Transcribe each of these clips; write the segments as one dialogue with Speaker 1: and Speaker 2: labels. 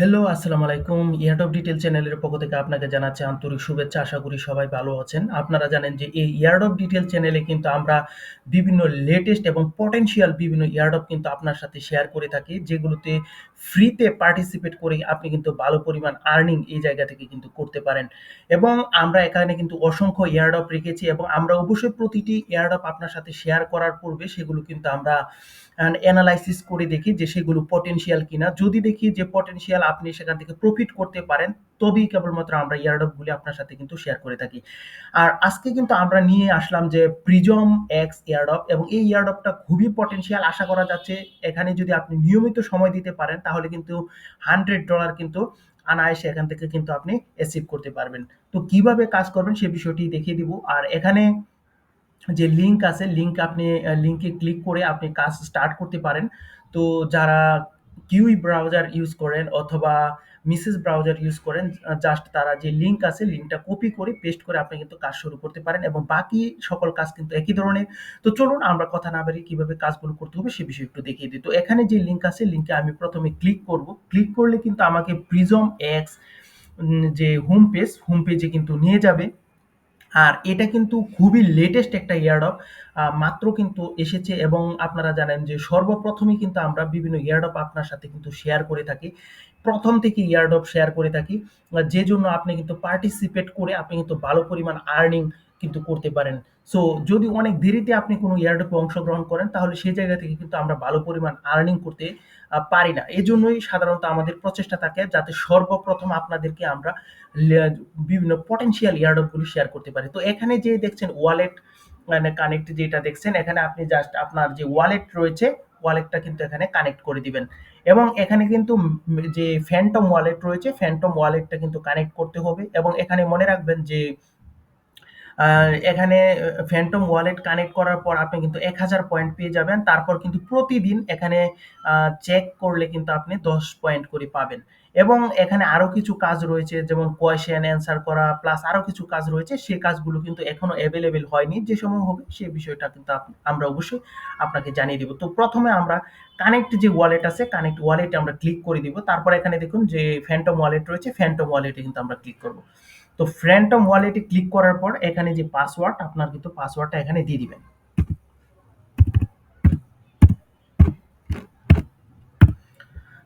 Speaker 1: Hello, আসসালামু আলাইকুম। ইয়ারডপ detail চ্যানেলের পক্ষ থেকে আপনাকে জানাচ্ছি আন্তরিক শুভেচ্ছা। আশা করি সবাই ভালো আছেন। আপনারা জানেন যে এই ইয়ারডপ ডিটেইল চ্যানেলে কিন্তু আমরা বিভিন্ন লেটেস্ট এবং পটেনশিয়াল বিভিন্ন ইয়ারডপ কিন্তু আপনার সাথে শেয়ার করে থাকি। যেগুলোতে ফ্রিতে পার্টিসিপেট করে আপনি কিন্তু ভালো পরিমাণ আর্নিং এই জায়গা থেকে কিন্তু করতে পারেন। এবং আমরা এখানে কিন্তু অসংখ্য ইয়ারডপ রেখেছি এবং আমরা অবশ্যই প্রতিটি ইয়ারডপ আপনার সাথে শেয়ার করার পূর্বে সেগুলো কিন্তু আমরা এনালাইসিস করে দেখি যে সেগুলো পটেনশিয়াল কিনা। যদি দেখি যে পটেনশিয়াল আপনি সেখান থেকে প্রফিট করতে পারেন, তবেই কেবলমাত্র আমরা এয়ারড্রপগুলি আপনার সাথে কিন্তু শেয়ার করে থাকি। আর আজকে কিন্তু আমরা নিয়ে আসলাম যে প্রিজম এক্স এয়ারড্রপ এবং এই এয়ারড্রপটা খুবই পটেনশিয়াল। আশা করা যাচ্ছে এখানে যদি আপনি নিয়মিত সময় দিতে পারেন তাহলে কিন্তু $100 কিন্তু অনায়াসে এখান থেকে কিন্তু আপনি অ্যাচিভ করতে পারবেন। তো কিভাবে কাজ করবেন সে বিষয়টি দেখিয়ে দিব। আর এখানে যে লিঙ্ক আছে লিঙ্কে ক্লিক করে আপনি কাজ স্টার্ট করতে পারেন। তো যারা কিউই ব্রাউজার ইউজ করেন অথবা মিসেস ব্রাউজার ইউজ করেন, জাস্ট তারা যে লিঙ্ক আছে লিঙ্কটা কপি করে পেস্ট করে আপনি কিন্তু কাজ শুরু করতে পারেন এবং বাকি সকল কাজ কিন্তু একই ধরনের। তো চলুন আমরা কথা না বাড়িয়ে কিভাবে কাজগুলো করতে হবে সে বিষয়ে একটু দেখিয়ে দিই। তো এখানে যে লিঙ্ক আছে লিঙ্কে আমি প্রথমে ক্লিক করব। ক্লিক করলে কিন্তু আমাকে প্রিজম এক্স যে হোম পেজে কিন্তু নিয়ে যাবে। আর এটা কিন্তু খুবই লেটেস্ট একটা এয়ারড্রপ। মাত্র কিন্তু এসেছে এবং আপনারা জানেন যে সর্বপ্রথমই কিন্তু আমরা বিভিন্ন এয়ারড্রপ আপনার সাথে কিন্তু শেয়ার করে থাকি। প্রথম থেকে এয়ারড্রপ শেয়ার করে থাকি। যে জন্য আপনি কিন্তু পার্টিসিপেট করে আপনি কিন্তু ভালো পরিমাণ আর্নিং কিন্তু করতে পারেন। সো যদি অনেক দেরিতে আপনি কোনো এয়ারড্রপে অংশগ্রহণ করেন তাহলে সেই জায়গা থেকে কিন্তু আমরা ভালো পরিমাণ আর্নিং করতে পারি না। এজন্যই সাধারণত আমাদের প্রচেষ্টা থাকে যাতে সর্বপ্রথম আপনাদেরকে আমরা লে বিভিন্ন পটেনশিয়াল এয়ারড্রপ গুলো শেয়ার করতে পারি। তো এখানে যে দেখছেন ওয়ালেট মানে কানেক্ট যেটা দেখছেন এখানে আপনি জাস্ট আপনার যে ওয়ালেট রয়েছে ওয়ালেটটা কিন্তু এখানে কানেক্ট করে দিবেন এবং এখানে কিন্তু যে ফ্যান্টম ওয়ালেট রয়েছে ফ্যান্টম ওয়ালেটটা কিন্তু কানেক্ট করতে হবে এবং এখানে মনে রাখবেন যে এখানে ফ্যান্টম ওয়ালেট কানেক্ট করার পর আপনি কিন্তু 1000 পয়েন্ট পেয়ে যাবেন। তারপর কিন্তু প্রতিদিন এখানে চেক করলে কিন্তু আপনি 10 পয়েন্ট করে পাবেন। এবং এখানে আরো কিছু কাজ রয়েছে যেমন কোয়েশ্চেন অ্যান্সার করা প্লাস আরো কিছু কাজ রয়েছে। সেই কাজগুলো কিন্তু এখনো এভেইলেবল হয়নি। যে সময় হবে সেই বিষয়টা কিন্তু আমরা অবশ্যই আপনাকে জানিয়ে দিব। তো প্রথমে আমরা কানেক্ট যে ওয়ালেট আছে কানেক্ট ওয়ালেটে আমরা ক্লিক করে দিব। তারপর এখানে দেখুন যে ফ্যান্টম ওয়ালেট রয়েছে ফ্যান্টম ওয়ালেটে কিন্তু আমরা ক্লিক করব। তো ফ্যান্টম ওয়ালেটে ক্লিক করার পর এখানে যে পাসওয়ার্ড আপনার কিন্তু পাসওয়ার্ডটা এখানে দিয়ে দিবেন।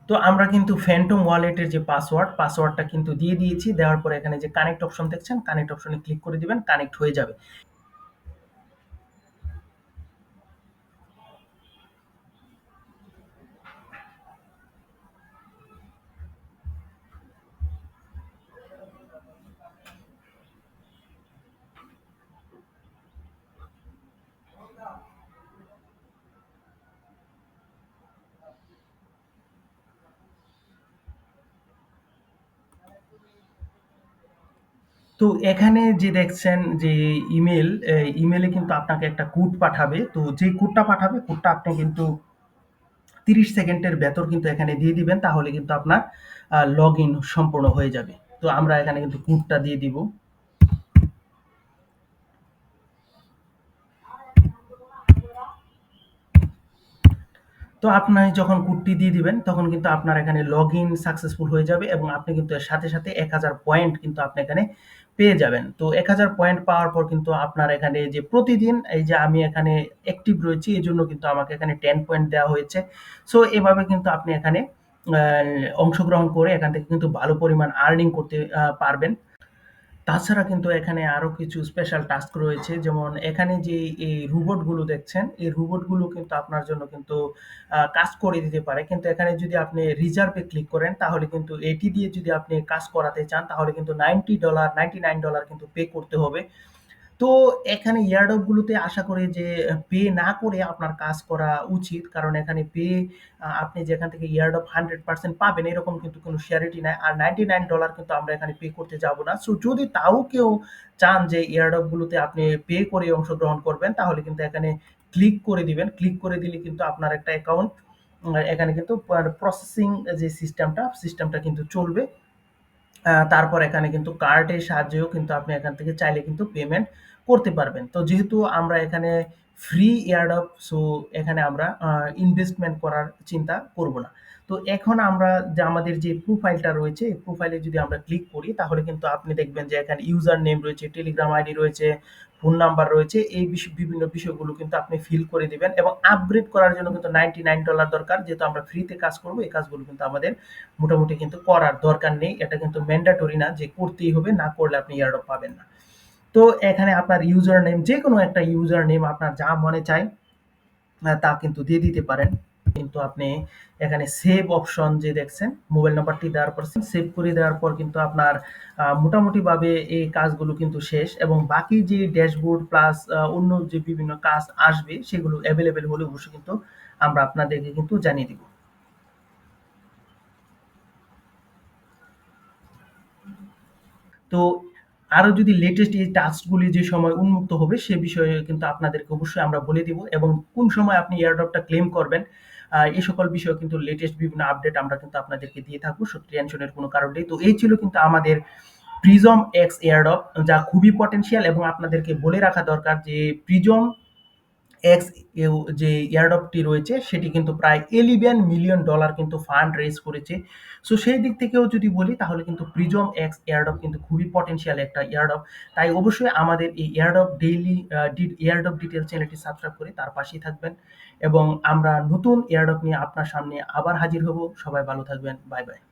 Speaker 1: তো আমরা কিন্তু ফ্যান্টম ওয়ালেটের যে পাসওয়ার্ডটা কিন্তু দিয়ে দিয়েছি। দেওয়ার পরে এখানে যে কানেক্ট অপশন দেখছেন কানেক্ট অপশনে ক্লিক করে দিবেন, কানেক্ট হয়ে যাবে। তো এখানে যে দেখছেন যে ইমেল, ইমেলে কিন্তু আপনাকে একটা কোড পাঠাবে। তো যে কোডটা পাঠাবে কোডটা আপনি কিন্তু 30 সেকেন্ডের ভেতর কিন্তু এখানে দিয়ে দিবেন। তাহলে কিন্তু আপনার লগ ইন সম্পূর্ণ হয়ে যাবে। তো আমরা এখানে কিন্তু কোডটা দিয়ে দিব। তো আপনি যখন কোডটি দিয়ে দিবেন তখন কিন্তু আপনার এখানে লগইন সাকসেসফুল হয়ে যাবে এবং আপনি কিন্তু এর সাথে, সাথে 1000 পয়েন্ট কিন্তু আপনি এখানে পেয়ে যাবেন। তো 1000 পয়েন্ট পাওয়ার পর কিন্তু আপনার এখানে যে প্রতিদিন এই যে আমি এখানে অ্যাক্টিভ রয়েছি এজন্য কিন্তু আমাকে এখানে 10 পয়েন্ট দেওয়া হয়েছে। সো এভাবে কিন্তু আপনি এখানে আ অংশগ্রহণ করে এখান থেকে কিন্তু ভালো পরিমাণ আর্নিং করতে পারবেন। তাছাড়া কিন্তু এখানে আরো কিছু স্পেশাল টাস্ক রয়েছে। যেমন এখানে যে এই রোবট গুলো দেখছেন, এই রোবট গুলো কিন্তু আপনার জন্য কিন্তু কাজ করে দিতে পারে। কিন্তু এখানে যদি আপনি রিজার্ভ এ ক্লিক করেন তাহলে কিন্তু এটি দিয়ে যদি আপনি কাজ করাতে চান তাহলে কিন্তু $90 $99 কিন্তু পে করতে হবে। তো এখানে এয়ারড্রপ গুলোতে আশা করি যে পে না করে আপনার কাজ করা উচিত। কারণ এখানে আপনি যেখান থেকে এয়ারড্রপ 100% পাবেন এরকম কিন্তু কোনো সিউরিটি নাই। আর $99 কিন্তু আমরা এখানে পে করতে যাব না। সো যদি তাও কেউ চান যে এয়ারড্রপ গুলোতে আপনি পে করে অংশগ্রহণ করবেন তাহলে কিন্তু এখানে ক্লিক করে দিবেন। ক্লিক করে দিলে কিন্তু আপনার একটা অ্যাকাউন্ট এখানে কিন্তু প্রসেসিং যে সিস্টেমটা কিন্তু চলবে। তারপর এখানে কিন্তু কার্ডের সাহায্যেও কিন্তু আপনি এখান থেকে চাইলে কিন্তু পেমেন্ট করতে পারবেন। তো যেহেতু আমরা এখানে ফ্রি এয়ারড্রপ, সো এখানে আমরা ইনভেস্টমেন্ট করার চিন্তা করব না। তো এখন আমরা যে আমাদের যে প্রোফাইলটা রয়েছে, এই প্রোফাইলে যদি আমরা ক্লিক করি তাহলে কিন্তু আপনি দেখবেন যে এখানে ইউজার নেম রয়েছে, টেলিগ্রাম আইডি রয়েছে, ফোন নাম্বার রয়েছে। এই বিভিন্ন বিষয়গুলো কিন্তু আপনি ফিল করে দিবেন এবং আপগ্রেড করার জন্য কিন্তু $99 দরকার। যেহেতু আমরা ফ্রিতে কাজ করব, এই কাজগুলো কিন্তু আমাদের মোটামুটি কিন্তু করার দরকার নেই। এটা কিন্তু ম্যান্ডেটরি না যে করতেই হবে, না করলে আপনি এয়ারড্রপ পাবেন না। তো এখানে আপনার ইউজার নেম, যেকোনো একটা ইউজার নেম আপনার যা মনে চায় তা কিন্তু দিয়ে দিতে পারেন। কিন্তু আপনি এখানে সেভ অপশন যে দেখছেন, মোবাইল নাম্বারটি দেওয়ার পর সেভ করে দেওয়ার পর কিন্তু আপনার মোটামুটিভাবে এই কাজগুলো কিন্তু শেষ এবং বাকি যে ড্যাশবোর্ড প্লাস অন্য যে বিভিন্ন কাজ আসবে সেগুলো অ্যাভেলেবেল হলে অবশ্যই কিন্তু আমরা আপনাদেরকে কিন্তু জানিয়ে দিব। তো আরো যদি লেটেস্ট এই টাস্কগুলি যে সময় উন্মুক্ত হবে সে বিষয়ে কিন্তু আপনাদেরকে অবশ্যই আমরা বলে দিব এবং কোন সময় আপনি এয়ারড্রপটা ক্লেম করবেন এই সকল বিষয়ে কিন্তু লেটেস্ট বিভিন্ন আপডেট আমরা কিন্তু আপনাদেরকে দিয়ে থাকবো। সো টেনশনের কোনো কারণ নেই। তো এই ছিল কিন্তু আমাদের প্রিজম এক্স এয়ারড্রপ, যা খুবই পটেনশিয়াল এবং আপনাদেরকে বলে রাখা দরকার যে প্রিজম এক্স যে এয়ারড্রপটি রয়েছে সেটি কিন্তু প্রায় $11 মিলিয়ন কিন্তু ফান্ড রেজ করেছে। সো সেই দিক থেকেও যদি বলি তাহলে কিন্তু প্রিজম এক্স এয়ারড্রপ কিন্তু খুবই পটেনশিয়াল একটা এয়ারড্রপ। তাই অবশ্যই আমাদের এই এয়ারড্রপ ডেইলি এয়ারড্রপ ডিটেল চ্যানেলটি সাবস্ক্রাইব করে তার পাশেই থাকবেন এবং আমরা নতুন এয়ারড্রপ নিয়ে আপনার সামনে আবার হাজির হব। সবাই ভালো থাকবেন। Bye bye.